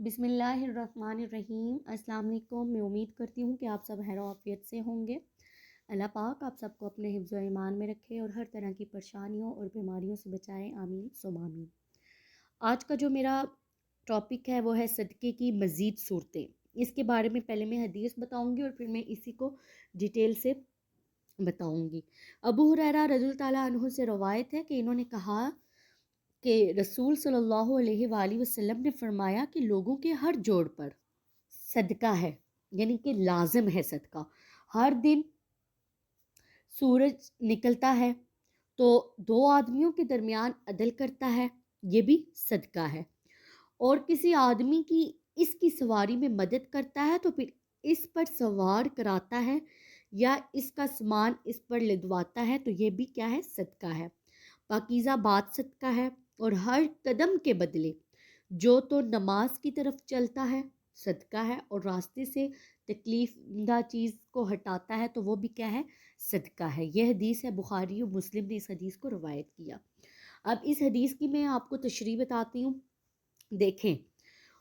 बिस्मिल्लाहिर्रहमानिर्रहीम। अस्सलाम वालेकुम। मैं उम्मीद करती हूँ कि आप सब खैर आफियत से होंगे। अल्लाह पाक आप सबको अपने हिफ्ज़ व ईमान में रखे और हर तरह की परेशानियों और बीमारियों से बचाए, आमीन सुम आमीन। आज का जो मेरा टॉपिक है वो है सदक़े की मज़ीद सूरतें। इसके बारे में पहले मैं हदीस बताऊँगी और फिर मैं इसी को डिटेल से बताऊँगी। अबू हुरैरा रज़ियल्लाहु ताला अन्हु से रवायत है कि इन्होंने कहा कि रसूल सल्लल्लाहु अलैहि वसल्लम ने फरमाया कि लोगों के हर जोड़ पर सदका है, यानी कि लाजिम है सदका। हर दिन सूरज निकलता है तो दो आदमियों के दरमियान अदल करता है, ये भी सदका है। और किसी आदमी की इसकी सवारी में मदद करता है तो फिर इस पर सवार कराता है या इसका सामान इस पर लदवाता है तो ये भी क्या है, सदका है। पाकीज़ा बात सदका है। और हर कदम के बदले जो तो नमाज की तरफ चलता है सदका है, और रास्ते से तकलीफदा चीज़ को हटाता है तो वो भी क्या है, सदका है। यह हदीस है, बुखारी और मुस्लिम ने इस हदीस को रवायत किया। अब इस हदीस की मैं आपको तशरीह बताती हूँ। देखें,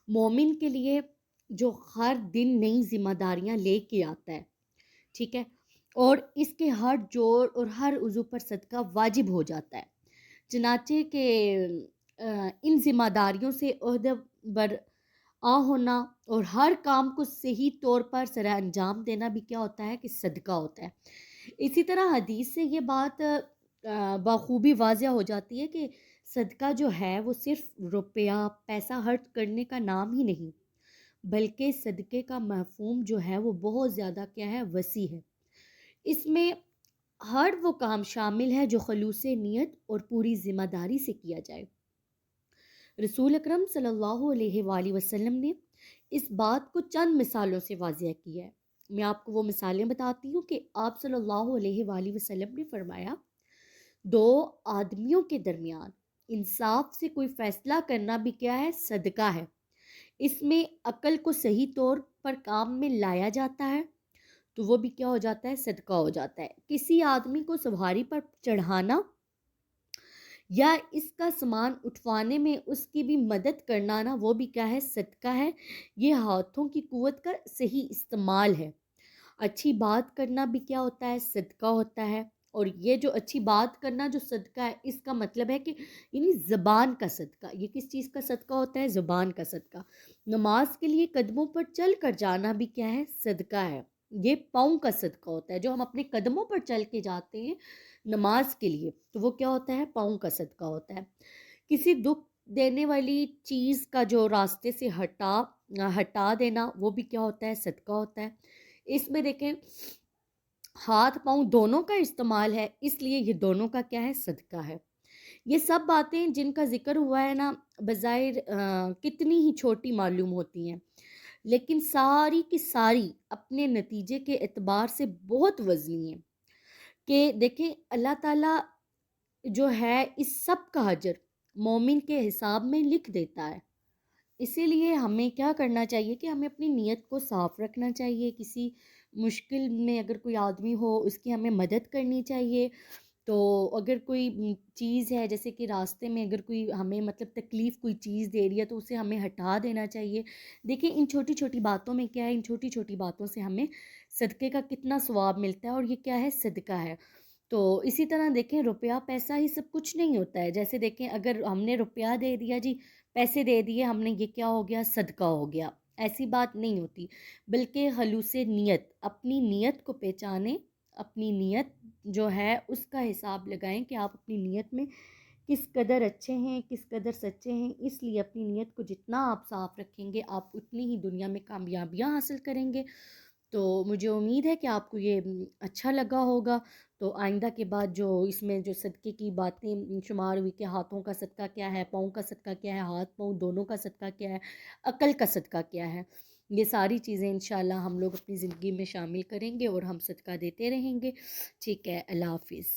मोमिन के लिए जो हर दिन नई जिम्मेदारियां लेके आता है, ठीक है, और इसके हर जोड़ और हर उज़ू पर सदका वाजिब हो जाता है। चनाचे के इन जिम्मेदारियों से ओहदे बर आ होना और हर काम को सही तौर पर सर अंजाम देना भी क्या होता है, कि सदका होता है। इसी तरह हदीस से ये बात बखूबी वाज़िया हो जाती है कि सदका जो है वो सिर्फ रुपया पैसा खर्च करने का नाम ही नहीं, बल्कि सदक़े का मफ़हूम जो है वो बहुत ज़्यादा क्या है, वसी है। इसमें हर वो काम शामिल है जो खलूस नियत और पूरी ज़िम्मेदारी से किया जाए। रसूल अकरम सल्लल्लाहु अलैहि वसल्लम ने इस बात को चंद मिसालों से वाज़िया किया है। मैं आपको वो मिसालें बताती हूँ कि आप सल्लल्लाहु अलैहि वसल्लम ने फरमाया, दो आदमियों के दरमियान इंसाफ से कोई फ़ैसला करना भी क्या है, सदका है। इसमें अक्ल को सही तौर पर काम में लाया जाता है तो वो भी क्या हो जाता है, सदका हो जाता है। किसी आदमी को सवारी पर चढ़ाना या इसका सामान उठवाने में उसकी भी मदद करना ना, वो भी क्या है, सदका है। ये हाथों की कुव्वत का सही इस्तेमाल है। अच्छी बात करना भी क्या होता है, सदका होता है। और ये जो अच्छी बात करना जो सदका है, इसका मतलब है कि यानी ज़बान का सदका। ये किस चीज़ का सदका होता है, ज़बान का सदका। नमाज के लिए कदमों पर चल कर जाना भी क्या है, सदका है। ये पाँव का सदका होता है, जो हम अपने कदमों पर चल के जाते हैं नमाज के लिए, तो वो क्या होता है, पाँव का सदका होता है। किसी दुख देने वाली चीज़ का जो रास्ते से हटा देना, वो भी क्या होता है, सदका होता है। इसमें देखें, हाथ पाँव दोनों का इस्तेमाल है, इसलिए ये दोनों का क्या है, सदका है। ये सब बातें जिनका जिक्र हुआ है ना, बज़ाहिर कितनी ही छोटी मालूम होती हैं, लेकिन सारी की सारी अपने नतीजे के एतबार से बहुत वज़नी है। कि देखें, अल्लाह ताला जो है इस सब का अजर मोमिन के हिसाब में लिख देता है। इसीलिए हमें क्या करना चाहिए कि हमें अपनी नीयत को साफ़ रखना चाहिए। किसी मुश्किल में अगर कोई आदमी हो, उसकी हमें मदद करनी चाहिए। तो अगर कोई चीज़ है, जैसे कि रास्ते में अगर कोई हमें मतलब तकलीफ़ कोई चीज़ दे रही है तो उसे हमें हटा देना चाहिए। देखिए, इन छोटी छोटी बातों में क्या है, इन छोटी छोटी बातों से हमें सदक़े का कितना सवाब मिलता है, और ये क्या है, सदका है। तो इसी तरह देखें, रुपया पैसा ही सब कुछ नहीं होता है। जैसे देखें, अगर हमने रुपया दे दिया जी, पैसे दे दिए हमने, ये क्या हो गया, सदका हो गया, ऐसी बात नहीं होती। बल्कि खलूस नियत, अपनी नीयत को पहचानें, अपनी नीयत जो है उसका हिसाब लगाएं कि आप अपनी नीयत में किस कदर अच्छे हैं, किस कदर सच्चे हैं। इसलिए अपनी नीयत को जितना आप साफ़ रखेंगे, आप उतनी ही दुनिया में कामयाबियाँ हासिल करेंगे। तो मुझे उम्मीद है कि आपको ये अच्छा लगा होगा। तो आइंदा के बाद जो इसमें जो सदक़े की बातें शुमार हुई कि हाथों का सदका क्या है, पाँव का सदका क्या है, हाथ पाँव दोनों का सदका क्या है, अक़ल का सदका क्या है, ये सारी चीज़ें इंशाल्लाह हम लोग अपनी ज़िंदगी में शामिल करेंगे और हम सदका देते रहेंगे। ठीक है, अल्लाह हाफ़िज़।